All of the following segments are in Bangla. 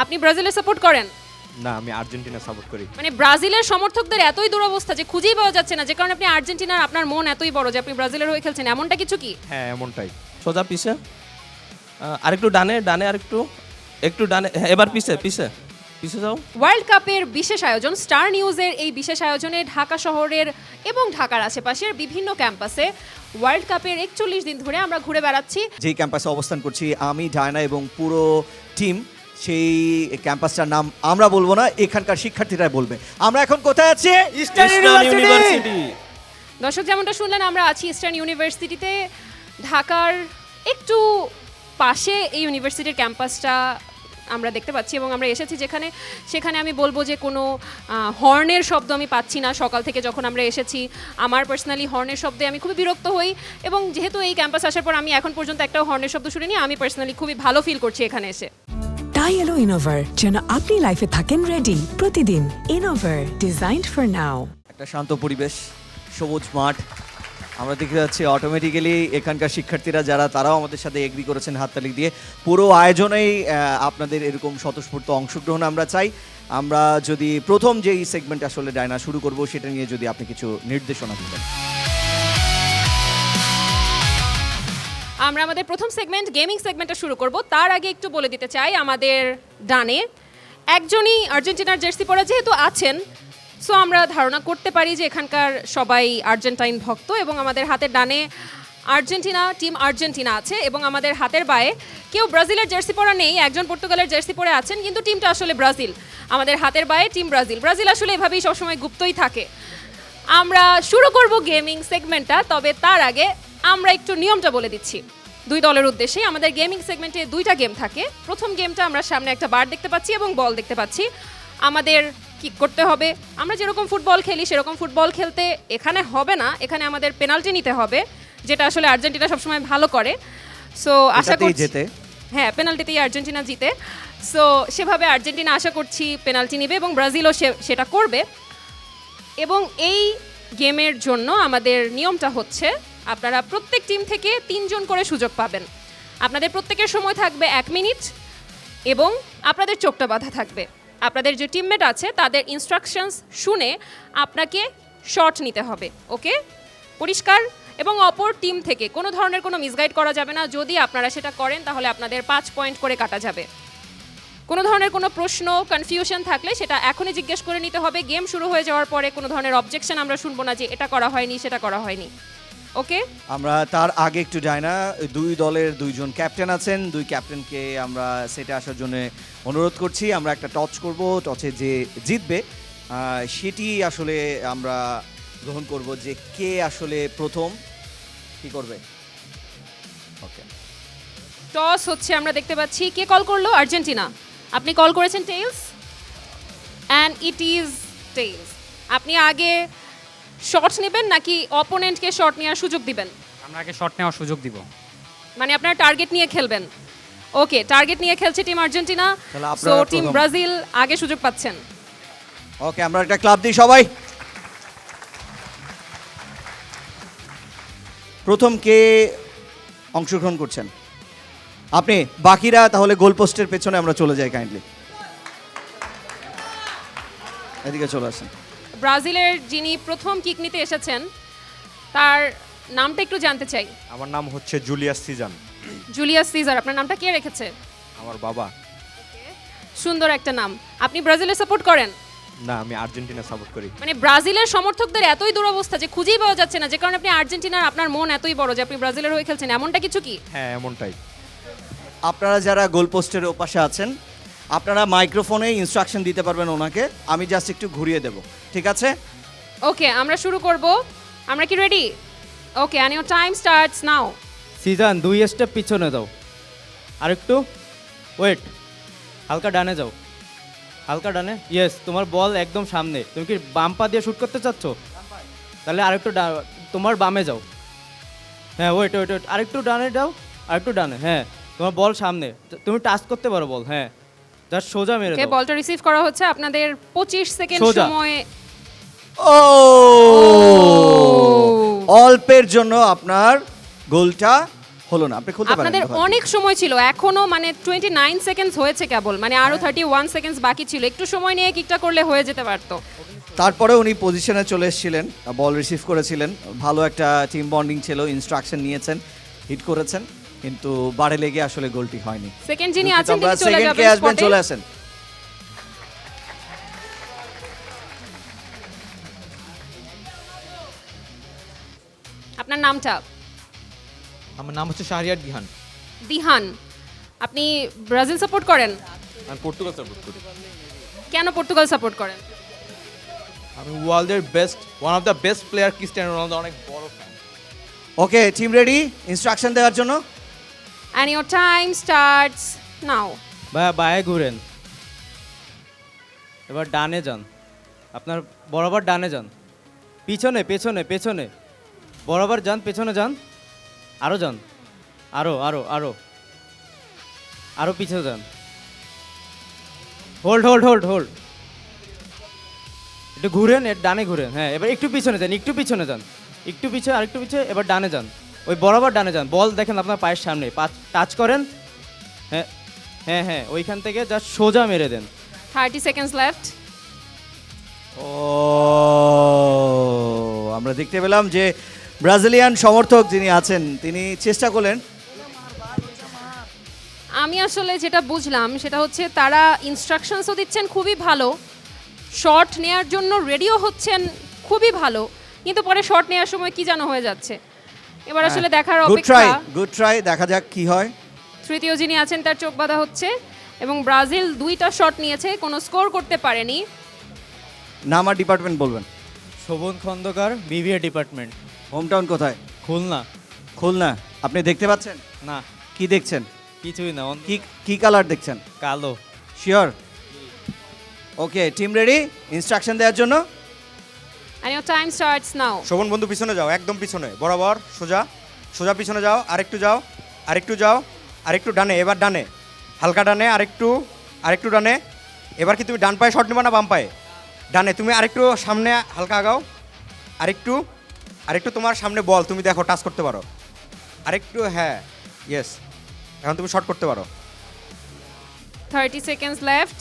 আপনি ব্রাজিলের সাপোর্ট করেন? না, আমি আর্জেন্টিনা সাপোর্ট করি। মানে ব্রাজিলের সমর্থকদের এতই দুরবস্থা যে খুঁজেই পাওয়া যাচ্ছে না, যে কারণে আপনি আর্জেন্টিনার আপনার মন এতই বড় যে আপনি ব্রাজিলের হয়ে খেলছেন, এমনটা কিছু কি? হ্যাঁ, এমনটাই। সোজা পিছে, আরেকটু ডানে ডানে, আরেকটু একটু ডানে, হ্যাঁ, এবার পিছে পিছে পিছে যাও। ওয়ার্ল্ড কাপের বিশেষ আয়োজন স্টার নিউজের এই বিশেষ আয়োজনে ঢাকা শহরের এবং ঢাকার আশেপাশের বিভিন্ন ক্যাম্পাসে ওয়ার্ল্ড কাপের 41 দিন ধরে আমরা ঘুরে বেড়াচ্ছি। যেই ক্যাম্পাসে অবস্থান করছি আমি, ডায়না এবং পুরো টিম, সেই ক্যাম্পাসটার নাম আমরা বলবো না, এখানকার শিক্ষার্থীরা বলবে। আমরা এখন কোথায় আছি? Eastern university. দর্শক, যেমনটা শুনলেন, আমরা আছি ইস্টার্ন ইউনিভার্সিটিতে। ঢাকার একটু পাশে এই ইউনিভার্সিটির ক্যাম্পাসটা আমরা দেখতে পাচ্ছি এবং আমরা এসেছি যেখানে, সেখানে আমি বলবো যে কোনো হর্নের শব্দ আমি পাচ্ছি না। সকাল থেকে যখন আমরা এসেছি, আমার পার্সোনালি হর্নের শব্দে আমি খুবই বিরক্ত হই, এবং যেহেতু এই ক্যাম্পাস আসার পর আমি এখন পর্যন্ত একটাও হর্নের শব্দ শুনিনি, আমি পার্সোনালি খুবই ভালো ফিল করছি এখানে এসে। তাই এলো ইনোভার, যেন আপনি লাইফে থাকেন রেডি প্রতিদিন। Innova, designed for now. একটা শান্ত পরিবেশ, সবুজ মাঠ, আমরা দেখতে যাচ্ছি। অটোমেটিক্যালি এখানকার শিক্ষার্থীরা যারা, তারাও আমাদের সাথে এগ্রি করেছেন হাততালি দিয়ে। পুরো আয়োজনেই আপনাদের এরকম স্বতঃস্ফূর্ত অংশগ্রহণ আমরা চাই। আমরা যদি প্রথম যেই সেগমেন্ট আসলে ডায়না শুরু করব, সেটা নিয়ে যদি আপনি কিছু নির্দেশনা দিতেন। আমরা আমাদের প্রথম সেগমেন্ট গেমিং সেগমেন্টটা শুরু করব। তার আগে একটু বলে দিতে চাই, আমাদের ডানে একজনই আর্জেন্টিনার জার্সি পরা যেহেতু আছেন, সো আমরা ধারণা করতে পারি যে এখানকার সবাই আর্জেন্টাইন ভক্ত, এবং আমাদের হাতের ডানে আর্জেন্টিনা, টিম আর্জেন্টিনা আছে, এবং আমাদের হাতের বায়ে কেউ ব্রাজিলের জার্সি পরা নেই, একজন পর্তুগালের জার্সি পরে আছেন, কিন্তু টিমটা আসলে ব্রাজিল। আমাদের হাতের বায়ে টিম ব্রাজিল। ব্রাজিল আসলে এভাবেই সবসময় গুপ্তই থাকে। আমরা শুরু করব গেমিং সেগমেন্টটা, তবে তার আগে আমরা একটু নিয়মটা বলে দিচ্ছি। দুই দলের উদ্দেশ্যে আমাদের গেমিং সেগমেন্টে দুইটা গেম থাকে। প্রথম গেমটা, আমরা সামনে একটা বার দেখতে পাচ্ছি এবং বল দেখতে পাচ্ছি। আমাদের কি করতে হবে, আমরা যেরকম ফুটবল খেলি সেরকম ফুটবল খেলতে এখানে হবে না, এখানে আমাদের পেনাল্টি নিতে হবে, যেটা আসলে আর্জেন্টিনা সবসময় ভালো করে। সো আশা করছি জেতে, হ্যাঁ, পেনাল্টিতেই আর্জেন্টিনা জিতে। সো সেভাবে আর্জেন্টিনা আশা করছি পেনাল্টি নেবে, এবং ব্রাজিলও সেটা করবে। এবং এই গেমের জন্য আমাদের নিয়মটা হচ্ছে, আপনারা প্রত্যেক টিম থেকে 3 জন করে সুযোগ পাবেন। আপনাদের প্রত্যেকের সময় থাকবে 1 মিনিট, এবং আপনাদের চোখটা বাঁধা থাকবে। আপনাদের যে টিমমেট আছে তাদের ইনস্ট্রাকশনস শুনে আপনাকে শট নিতে হবে। ওকে, পরিষ্কার? এবং অপর টিম থেকে কোনো ধরনের কোনো মিসগাইড করা যাবে না। যদি আপনারা সেটা করেন তাহলে আপনাদের 5 পয়েন্ট করে কাটা যাবে। কোনো ধরনের কোনো প্রশ্ন, কনফিউশন থাকলে সেটা এখনই জিজ্ঞেস করে নিতে হবে। গেম শুরু হয়ে যাওয়ার পরে কোনো ধরনের অবজেকশন আমরা শুনবো না যে এটা করা হয়নি, সেটা করা হয়নি। ওকে, আমরা তার আগে একটু ডায়না, দুই দলের দুইজন ক্যাপ্টেন আছেন, দুই ক্যাপ্টেনকে আমরা সেটে আসার জন্য অনুরোধ করছি। আমরা একটা টচ করব, টচে যে জিতবে সেটি আসলে আমরা গ্রহণ করব যে কে আসলে প্রথম কি করবে। ওকে, টস হচ্ছে, আমরা দেখতে পাচ্ছি কে কল করলো? আর্জেন্টিনা। আপনি কল করেছেন tales, and it is tales. আপনি আগে শট নেবেন নাকি অপোনেন্টকে শট নেওয়ার সুযোগ দিবেন? আমরা আগে শট নেওয়ার সুযোগ দিব। মানে আপনারা টার্গেট নিয়ে খেলবেন? ওকে, টার্গেট নিয়ে খেলছে টিম আর্জেন্টিনা, তাহলে সো আপনারা টিম প্রথম। ব্রাজিল আগে সুযোগ পাচ্ছেন। ওকে, আমরা একটা ক্লাব দিই সবাই। প্রথম কে অংশগ্রহণ করছেন? আপনি। বাকিরা তাহলে গোল পোস্টের পেছনে আমরা চলে যাই, কাইন্ডলি এদিকে চলে আসেন। ব্রাজিলের যিনি প্রথম কিক নিতে এসেছেন তার নামটা একটু জানতে চাই। আমার নাম হচ্ছে জুলিয়াস সিজান। Julius caesar. আপনার নামটা কে রেখেছে? আমার বাবা। সুন্দর একটা নাম। আপনি ব্রাজিলের সাপোর্ট করেন? না, আমি আর্জেন্টিনা সাপোর্ট করি। মানে ব্রাজিলের সমর্থকদের এতই দুরবস্থা যে খুঁজেই পাওয়া যাচ্ছে না, যে কারণে আপনি আর্জেন্টিনার আপনার মন এতই বড় যে আপনি ব্রাজিলের হয়ে খেলছেন, এমনটা কিছু কি? হ্যাঁ, এমনটাই। আপনারা যারা গোল পোস্টের ওপাশে আছেন, আপনারা মাইক্রোফোনে ইনস্ট্রাকশন দিতে পারবেন ওনাকে। আমি জাস্ট একটু ঘুরিয়ে দেব, ঠিক আছে? ওকে, আমরা শুরু করব। আমরা কি ready? Okay, and your time starts now. Sijan 2 step পিছনে যাও, আরেকটু ওয়েট, হালকা ডানে যাও, হালকা ডানে। ইয়েস, তোমার বল একদম সামনে। তুমি কি বাম পা দিয়ে শুট করতে চাচ্ছ? তাহলে আরেকটু তোমার বামে যাও। হ্যাঁ, ওয়েট ওয়েট ওয়েট, আরেকটু ডানে যাও, আরেকটু ডানে। হ্যাঁ, তোমার বল সামনে, তুমি টাচ করতে পারো বল। হ্যাঁ, জাস্ট সোজা মেরে ওকে, দাও। বলটা রিসিভ করা হচ্ছে। আপনাদের 25 সেকেন্ড সোজা। সময়। ও, অল্পের জন্য আপনার গোলটা হলো না, আপনি খুলতে পারেন আপনাদের দোকান থেকে। অনেক সময় ছিল, এখনো মানে 29 সেকেন্ডস হয়েছে কেবল, মানে আরো 31 সেকেন্ডস বাকি ছিল, একটু সময় নিয়ে কিকটা করলে হয়ে যেতে পারতো। তারপরে উনি পজিশনে চলে এসেছিলেন, বল রিসিভ করেছিলেন, ভালো একটা টিম বন্ডিং ছিল, ইনস্ট্রাকশন নিয়েছেন, হিট করেছেন, কিন্তু বারে লেগে আসলে গোলটি হয়নি। সেকেন্ড যিনি দুঃখিত, আছেন আমরা তিনি চলে second কে যাবেন আসবেন, spot-এ। চলে আসেন। আপনার নামটা? আমার নাম হচ্ছে শাহরিয়ার দিহান। দিহান, আপনি ব্রাজিল সাপোর্ট করেন? আমি পর্তুগাল সাপোর্ট করি। কেন পর্তুগাল সাপোর্ট করেন? আমি ওয়ার্ল্ডের one of the best player Cristiano Ronaldo অনেক বড় ফ্যান। ওকে, টিম রেডি ইনস্ট্রাকশন দেওয়ার জন্য? And your time starts now. ভাইয়া বায়ে ঘুরেন, এবার ডানে যান, আপনার বরাবর ডানে যান, পিছনে পেছনে পেছনে, বরাবর যান, পেছনে যান, আরও যান, আরও আরও আরও আরও পিছনে যান, হোল্ড হোল্ড হোল্ড হোল্ড, একটু ঘুরেন, এর ডানে ঘুরেন, হ্যাঁ এবার একটু পিছনে যান, একটু পিছনে যান, একটু পিছনে, আরেকটু পিছনে, এবার ডানে যান, ওই বরাবর ডানে যান, বল দেখেন আপনার পায়ের সামনে, টাচ করেন, হ্যাঁ হ্যাঁ হ্যাঁ, ওইখান থেকে জাস্ট সোজা মেরে দেন। 30 seconds left. ও, আমরা দেখতে পেলাম যে ব্রাজিলিয়ান সমর্থক যিনি আছেন তিনি চেষ্টা করলেন। আমি আসলে যেটা বুঝলাম সেটা হচ্ছে তারা ইনস্ট্রাকশনসও দিচ্ছেন খুবই ভালো, শট নেয়ার জন্য রেডিও হচ্ছেন খুবই ভালো, কিন্তু পরে শট নেওয়ার সময় কি যেন হয়ে যাচ্ছে। এবার আসলে দেখার গুড ট্রাই, অপেক্ষা। গুড ট্রাই, দেখা যাক কি হয়। তৃতীয় যিনি আছেন তার চোখ বাঁধা হচ্ছে, এবং ব্রাজিল 2টা শট নিয়েছে, কোনো স্কোর করতে পারেনি। নাম আর ডিপার্টমেন্ট বলবেন। Shovan Khandakar, BBA department, home town কোথায়? খুলনা। খুলনা। আপনি দেখতে পাচ্ছেন? না কি দেখছেন? কিছুই না, কি কি কালার দেখছেন? কালো। শিওর? ওকে, টিম রেডি ইনস্ট্রাকশন দেওয়ার জন্য? And your time starts now. Sovan বন্ধু পিছনে যাও, একদম পিছনে, বরাবর সোজা, সোজা পিছনে যাও, আরেকটু যাও, আরেকটু যাও, আরেকটু ডানে, এবার ডানে, হালকা ডানে, আরেকটু, আরেকটু ডানে। এবার কি তুমি ডান পায়ে শট নেবা না বাম পায়ে? ডানে। তুমি আরেকটু সামনে হালকা আগাও, আরেকটু, আরেকটু তোমার সামনে বল, তুমি দেখো টাচ করতে পারো, আরেকটু, হ্যাঁ ইয়েস, এখন তুমি শট করতে পারো। 30 seconds left.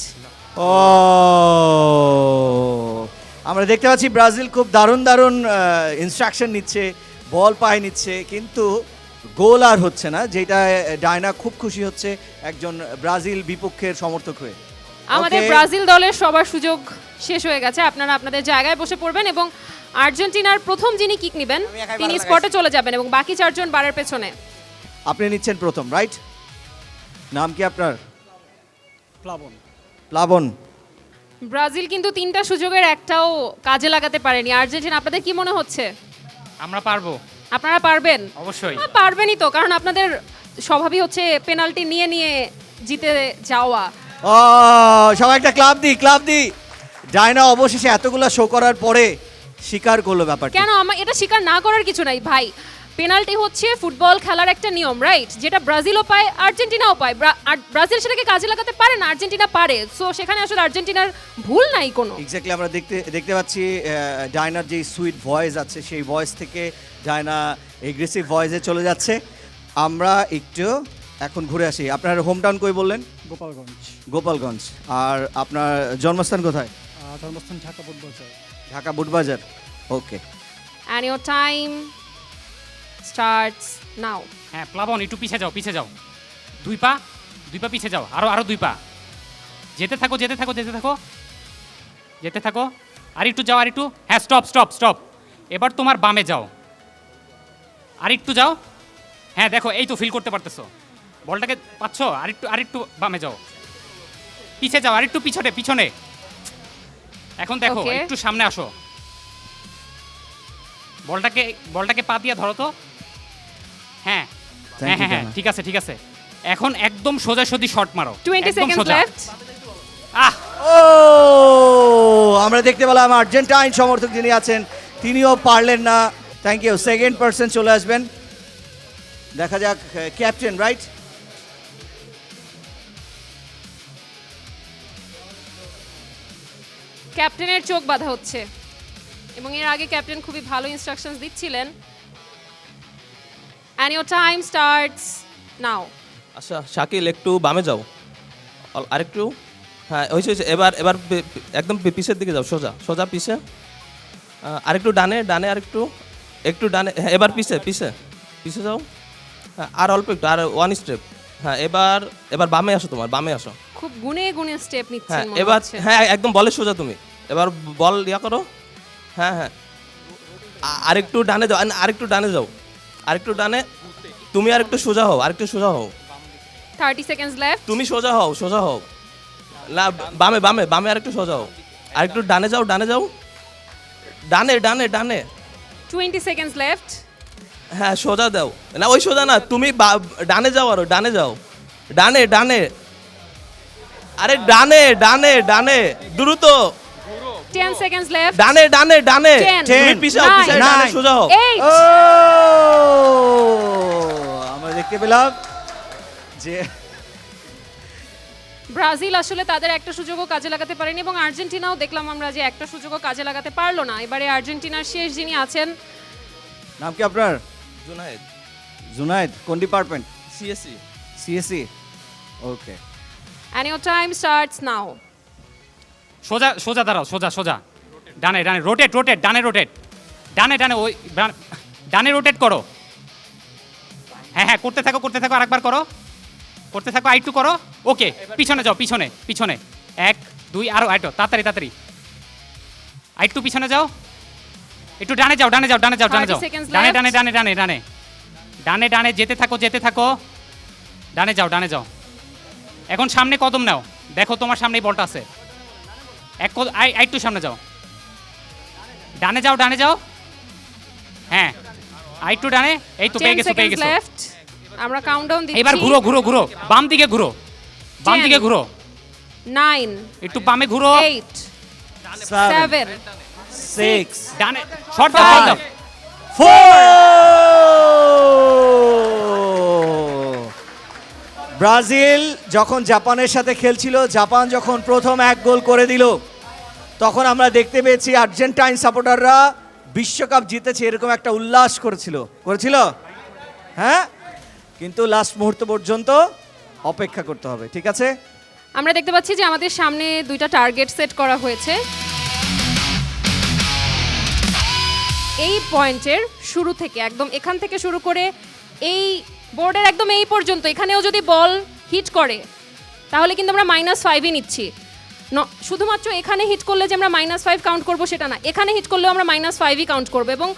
ও, আমরা দেখতে পাচ্ছি ব্রাজিল খুব দারুণ দারুণ ইনস্ট্রাকশন নিচ্ছে, বল পায়ে নিচ্ছে, কিন্তু গোল আর হচ্ছে না, যেটা ডায়না খুব খুশি হচ্ছে একজন ব্রাজিল বিপক্ষের সমর্থক হয়ে। আমাদের Okay. ব্রাজিল দলের সবার সুযোগ শেষ হয়ে গেছে, আপনারা আপনাদের জায়গায় বসে পড়বেন, এবং আর্জেন্টিনার প্রথম যিনি কিক নেবেন আমি একাই তিনি বার স্পটে চলে যাবেন, এবং বাকি 4 জন বারের পেছনে। আপনি নিচ্ছেন প্রথম, রাইট? নাম কি আপনার? প্লাবন। প্লাবন। ব্রাজিল কিন্তু 3টা সুযোগের একটাও কাজে লাগাতে পারেনি। আর্জেন্টিনা, আপনাদের কি মনে হচ্ছে? আমরা পারবো, আপনারা পারবেন? অবশ্যই। পারবেনই তো, কারণ আপনাদের স্বভাবই হচ্ছে পেনাল্টি নিয়ে নিয়ে জিতে যাওয়া। ও, সবাই একটা ক্লাব দি, ক্লাব দি। ডায়না অবশেষে এতগুলা শো করার পরে স্বীকার করলো ব্যাপারটা। কেন এটা স্বীকার না করার কিছু নাই ভাই, পেনাল্টি হচ্ছে ফুটবল খেলার একটা নিয়ম, রাইট? যেটা ব্রাজিলও পায়, আর্জেন্টিনাও পায়, আর ব্রাজিল সেটাকে কাজে লাগাতে পারে না, আর্জেন্টিনা পারে। সো সেখানে আসলে আর্জেন্টিনার ভুল নাই কোনো। এক্স্যাক্টলি, আমরা দেখতে পাচ্ছি ডায়নার যে সুইট ভয়েস আছে সেই ভয়েস থেকে ডায়না এগ্রেসিভ ভয়েসে চলে যাচ্ছে। আমরা একটু এখন ঘুরে আসি। আপনার হোম টাউন কই বললেন? গোপালগঞ্জ। গোপালগঞ্জ। আর আপনার জন্মস্থান কোথায়? জন্মস্থান ঢাকা বুটবাজার। ঢাকা বুটবাজার। ওকে, And your time starts now. হ্যাঁ প্লাবন, একটু পিছে যাও, পিছে যাও, 2 পা পিছে যাও, আরো 2 পা, যেতে থাকো, যেতে থাকো, যেতে থাকো, যেতে থাকো, আর একটু যাও, আর একটু, হ্যাঁ স্টপ স্টপ স্টপ। এবার তোমার বামে যাও, আর একটু যাও, হ্যাঁ দেখো, এই তো ফিল করতে পারতেছো, বলটাকে পাচ্ছ, আর একটু বামে যাও, পিছে যাও, আর একটু পিছনে পিছনে, এখন দেখো Okay. একটু সামনে আসো, বলটাকে পা দিয়ে ধরো তো, হ্যাঁ Thank হ্যাঁ you, হ্যাঁ হ্যাঁ, Dana. ঠিক আছে ঠিক আছে, এখন একদম সোজাসুজি শট মারো, 20 একদম seconds সোজা। left. আহ ও, আমরা দেখতে পেলাম আর্জেন্টাইন সমর্থক যিনি আছেন তিনিও পারলেন না। Thank you. সেকেন্ড পার্সন চলে আসবেন, দেখা যাক। Captain, right? ক্যাপ্টেনের চোখ বাঁধা হচ্ছে, এবং এর আগে ক্যাপ্টেন খুবই ভালো ইনস্ট্রাকশনস দিচ্ছিলেন। And your time starts now. আচ্ছা শাকিল একটু বামে যাও আরেকটু, হ্যাঁ হয়েছে হয়েছে, এবার এবার একদম পিছের দিকে যাও, সোজা সোজা পিছে, আরেকটু ডানে ডানে, আরেকটু একটু ডানে, হ্যাঁ এবার পিছে পিছে পিছে যাও, হ্যাঁ আর অল্প একটু, আর ওয়ান স্টেপ, হ্যাঁ এবার এবার বামে আসো, তোমার বামে আসো, খুব গুনে গুনে স্টেপ হ্যাঁ নিচ্ছেন মনে এবার হচ্ছে। হ্যাঁ একদম বলে সোজা তুমি, এবার বল ইয়া করো, হ্যাঁ হ্যাঁ আরেকটু ডানে যাও, আরেকটু ডানে যাও, আরেকটু ডানে, তুমি আরেকটু সোজা হও, আরেকটু সোজা হও, 30 seconds left. তুমি সোজা হও, সোজা হও, না বামে বামে বামে আরেকটু সোজা হও, আরেকটু ডানে যাও, ডানে যাও, ডানে ডানে ডানে, 20 seconds left. হ্যাঁ সোজা দাও, না ওই সোজা না, তুমি ডানে যাও, আরো ডানে যাও, ডানে ডানে, আরে ডানে ডানে ডানে, দ্রুত 10 seconds left. ডানে ডানে ডানে, 10, তুমি পিছাও, 9, পিছাও, ডানে সোজা হও, 8. ও আমরা দেখতে পেলাম যে ব্রাজিল আসলে তাদের একটা সুযোগও কাজে লাগাতে পারেনি এবং আর্জেন্টিনাও দেখলাম আমরা যে একটা সুযোগও কাজে লাগাতে পারলো না। এবারে আর্জেন্টিনার শেষ যিনি আছেন, নাম কি আপনার? জুনায়েদ, জুনায়েদ, কোন department? CSC, CSC, okay. and your time starts now. সোজা সোজা দাঁড়াও, সোজা সোজা, ডানে ডানে, রোটেট রোটেট, ডানে রোটেট, ডানে ডানে, ওই ডানে রোটেট করো, হ্যাঁ হ্যাঁ করতে থাকো করতে থাকো, আরেকবার করো, করতে থাকো, আরেকটু করো, ওকে পিছনে যাও, পিছনে পিছনে, 1 2 আরো আরেকটু তাড়াতাড়ি তাড়াতাড়ি, আরেকটু পিছনে যাও, একটু ডানে যাও ডানে যাও ডানে যাও ডানে 30 যাও, seconds ডানে left. ডানে ডানে ডানে ডানে ডানে ডানে, যেতে থাকো যেতে থাকো, ডানে যাও ডানে যাও, এখন সামনে কদম নাও, দেখো তোমার সামনেই বলটা আছে, একটু সামনে যাও, ডানে যাও ডানে যাও, হ্যাঁ আরেকটু ডানে, এই তো পেয়ে 10 গেছো পেয়ে seconds গেছো, left. আমরা কাউন্টডাউন দিচ্ছি। এবার ঘুরো ঘুরো ঘুরো, বাম দিকে ঘুরো, বাম 10, দিকে ঘুরো, 9, একটু বামে ঘুরো, 8, 7, 6, ডানে শর্ট দাও শর্ট দাও, 4 ব্রাজিল যখন জাপানের সাথে খেলছিল, জাপান যখন প্রথম 1 গোল করে দিল, তখন আমরা দেখতে পেয়েছি আর্জেন্টাইন সাপোর্টাররা বিশ্বকাপ জিতেছে এরকম একটা উল্লাস করেছিল, হ্যাঁ, কিন্তু লাস্ট মুহূর্ত পর্যন্ত অপেক্ষা করতে হবে, ঠিক আছে? আমরা দেখতে পাচ্ছি যে আমাদের সামনে দুইটা টার্গেট সেট করা হয়েছে। এই পয়েন্টের শুরু থেকে একদম এখান থেকে শুরু করে এই বোর্ডের একদম এই পর্যন্ত, এখানেও যদি বল হিট করে তাহলে কিন্তু আমরা -5ই নিচ্ছি। শুধুমাত্র এখানে হিট করলে যে আমরা -5 কাউন্ট করব সেটা না, এখানে হিট করলেও আমরা -5ই কাউন্ট করব, এবং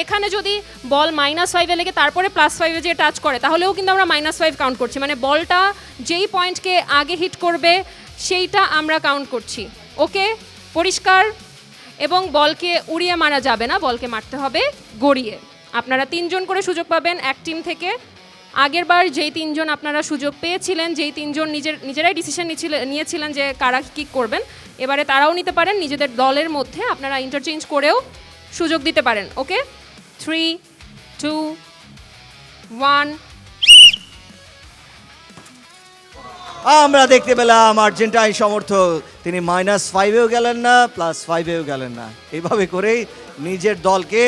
এখানে যদি বল -5-এ লেগে তারপরে +5-এ যে টাচ করে তাহলেও কিন্তু আমরা -5 কাউন্ট করছি, মানে বলটা যেই পয়েন্টকে আগে হিট করবে সেইটা আমরা কাউন্ট করছি। ওকে, পরিষ্কার? এবং বলকে উড়িয়ে মারা যাবে না, বলকে মারতে হবে গড়িয়ে। আপনারা 3 জন করে সুযোগ পাবেন এক টিম থেকে। আগের বার যেই 3 জন আপনারা সুযোগ পেয়েছিলেন, যেই 3 জন নিজেরাই ডিসিশন নিয়েছিলেন যে কারা কিক করবেন, এবারে তারাও নিতে পারেন, নিজেদের দলের মধ্যে আপনারা ইন্টারচেঞ্জ করেও সুযোগ দিতে পারেন। ওকে, 3 2 1। আমরা দেখতে পেলাম আর্জেন্টাইন সমর্থক তিনি -5-এও গেলেন না, +5-এও গেলেন না, এইভাবে করেই নিজের দলকে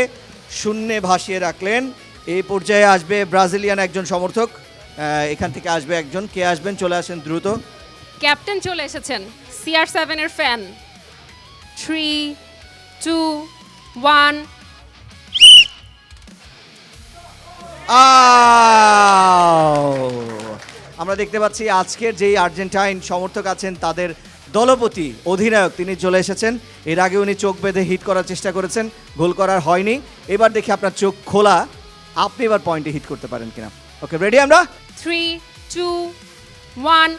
শূন্যে ভাসিয়ে রাখলেন। এই পর্যায়ে আসবে ব্রাজিলিয়ান একজন সমর্থক, এখান থেকে আসবে একজন, কে আসবেন? চলে আসেন দ্রুত। ক্যাপ্টেন চলে এসেছেন, CR7 এর ফ্যান। 3 2 1। আমরা দেখতে পাচ্ছি আজকের যেই আর্জেন্টাইন সমর্থক আছেন তাদের দলপতি অধিনায়ক তিনি চলে এসেছেন। এর আগে উনি চোখ বেঁধে হিট করার চেষ্টা করেছেন, গোল করার হয়নি। এবার দেখি আপনার চোখ খোলা, আপনি এবার পয়েন্টে হিট করতে পারেন কিনা। ওকে, রেডি আমরা? 3 2 1।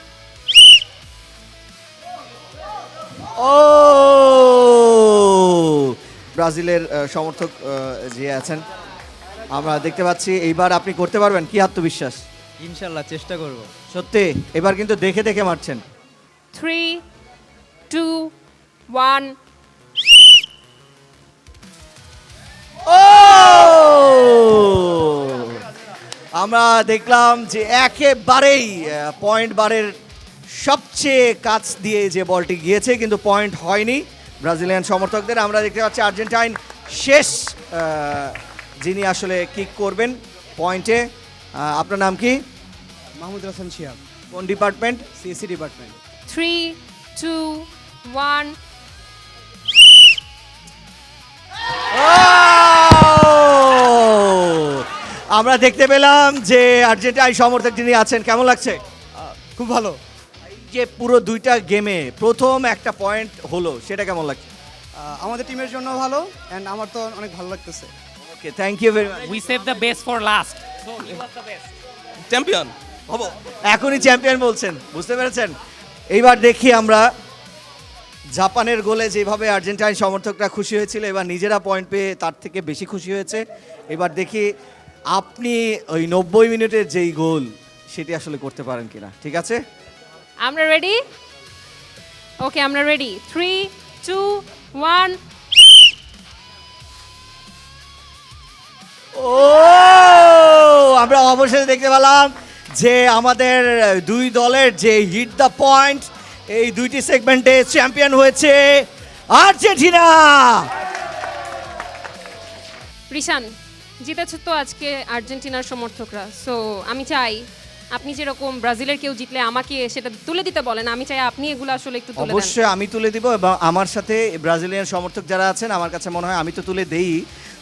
ও ব্রাজিলের সমর্থক যে আছেন আমরা দেখতে পাচ্ছি, এইবার আপনি করতে পারবেন, কি আত্মবিশ্বাস? ইনশাল্লাহ চেষ্টা করব। সত্যি এবার কিন্তু দেখে দেখে মারছেন। 3 2 1। ও আমরা দেখলাম যে একেবারেই পয়েন্ট বারের সবচেয়ে কাছ দিয়ে যে বলটি গিয়েছে, কিন্তু পয়েন্ট হয়নি ব্রাজিলিয়ান সমর্থকদের। আমরা দেখতে পাচ্ছি আর্জেন্টাইন শেষ যিনি আসলে কিক করবেন পয়েন্টে। আপনার নাম কি? মাহমুদ হাসান শিহাব, কোন ডিপার্টমেন্ট? CSC department. 3, 2, 1. আমরা দেখতে পেলাম যে আর্জেন্টাইন সমর্থক যিনি আছেন, কেমন লাগছে? খুব ভালো। এই যে পুরো দুইটা গেমে প্রথম একটা পয়েন্ট হলো, সেটা কেমন লাগছে? আমাদের টিমের জন্য ভালো, অ্যান্ড আমার তো অনেক ভালো লাগতেছে। Okay, thank you very much. We save the best for last, so he was the best. Champion হব। এখনই চ্যাম্পিয়ন বলছেন, বুঝতে পেরেছেন? এইবার দেখি আমরা জাপানের গোলে যেভাবে আর্জেন্টাইন সমর্থকরা খুশি হয়েছিল, এবার নিজেরা পয়েন্ট পেয়ে তার থেকে বেশি খুশি হয়েছে। এবার দেখি আপনি ওই 90 মিনিটের যেই গোল সেটি আসলে করতে পারেন কিনা। ঠিক আছে, আমরা রেডি? ওকে, আমরা রেডি। 3, 2, 1. ও আমরা অবশ্যই দেখতে পেলাম যে আমাদের দুই দলের যে হিট দ্য পয়েন্ট, এই দুইটি সেগমেন্টে চ্যাম্পিয়ন হয়েছে আর্জেন্টিনা। রিশান, জিতেছে তো আজকে আর্জেন্টিনার সমর্থকরা। সো আমি চাই আপনি যেরকম ব্রাজিলের কেউ জিতলে আমাকে সেটা তুলে দিতে বলেন, আমি চাই আপনি এগুলো আসলে একটু তুলে দেন। অবশ্যই আমি তুলে দিব, এবং আমার সাথে ব্রাজিলিয়ান সমর্থক যারা আছেন, আমার কাছে মনে হয় আমি তো তুলে দেই,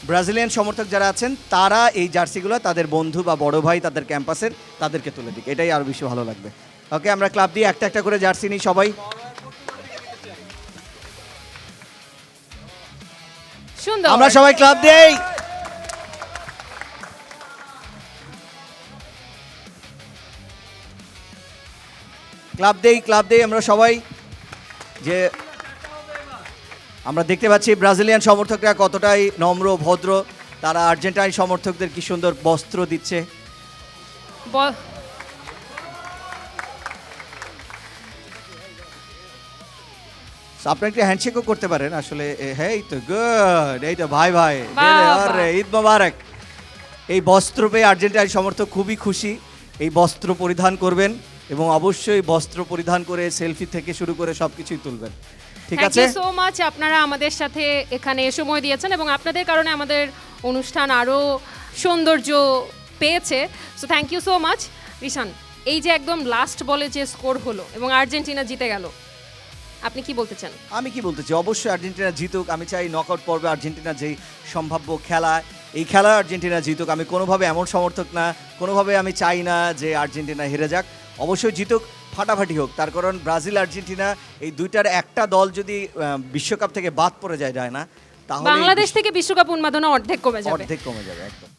ব্রাজিলিয়ান সমর্থক যারা আছেন তারা এই জার্সিগুলো তাদের বন্ধু বা বড় ভাই তাদের ক্যাম্পাসের তাদেরকে তুলে দিক, এটাই আরো বেশি ভালো লাগবে। ওকে, আমরা ক্লাব দিয়ে একটা একটা করে জার্সি নিই সবাই। সুন্দর। আমরা সবাই ক্লাব দেই। ক্লাব দেই আমরা সবাই। যে আমরা দেখতে পাচ্ছি ব্রাজিলিয়ান সমর্থকরা কতটাই নম্র ভদ্র, তারা আর্জেন্টাইন সমর্থকদের কি সুন্দর বস্ত্র দিচ্ছে। ব- So, আপনি একটা হ্যান্ডশেকও করতে পারেন আসলে। হ্যাঁ, এই তো গুড, এই তো ভাই ভাই, বাহ, আরে ঈদ মোবারক। এই বস্ত্র পেয়ে আর্জেন্টাইন সমর্থক খুবই খুশি। এই বস্ত্র পরিধান করবেন এবং অবশ্যই বস্ত্র পরিধান করে সেলফি থেকে শুরু করে সবকিছুই তুলবেন। ঠিক থ্যাংক আছে, ইউ সো মাচ, আপনারা আমাদের সাথে এখানে সময় দিয়েছেন এবং আপনাদের কারণে আমাদের অনুষ্ঠান আরও সৌন্দর্য পেয়েছে। So thank you so much. Rishan, এই যে একদম লাস্ট বলে যে স্কোর হলো এবং আর্জেন্টিনা জিতে গেল, আপনি কি বলতে চান? আমি কি বলতে চাই, অবশ্যই আর্জেন্টিনা জিতুক। আমি চাই নকআউট পর্বে আর্জেন্টিনা যেই সম্ভাব্য খেলা, এই খেলা আর্জেন্টিনা জিতুক। আমি কোনোভাবে এমন সমর্থক না, কোনোভাবে আমি চাই না যে আর্জেন্টিনা হেরে যাক। অবশ্যই জিতুক, ফাটাফাটি হোক। তার কারণ ব্রাজিল আর্জেন্টিনা এই দুইটার একটা দল যদি বিশ্বকাপ থেকে বাদ পড়ে যায় না, তাহলে বাংলাদেশ থেকে বিশ্বকাপ উন্মাদনা অর্ধেক কমে যাবে। অর্ধেক কমে যাবে একদম।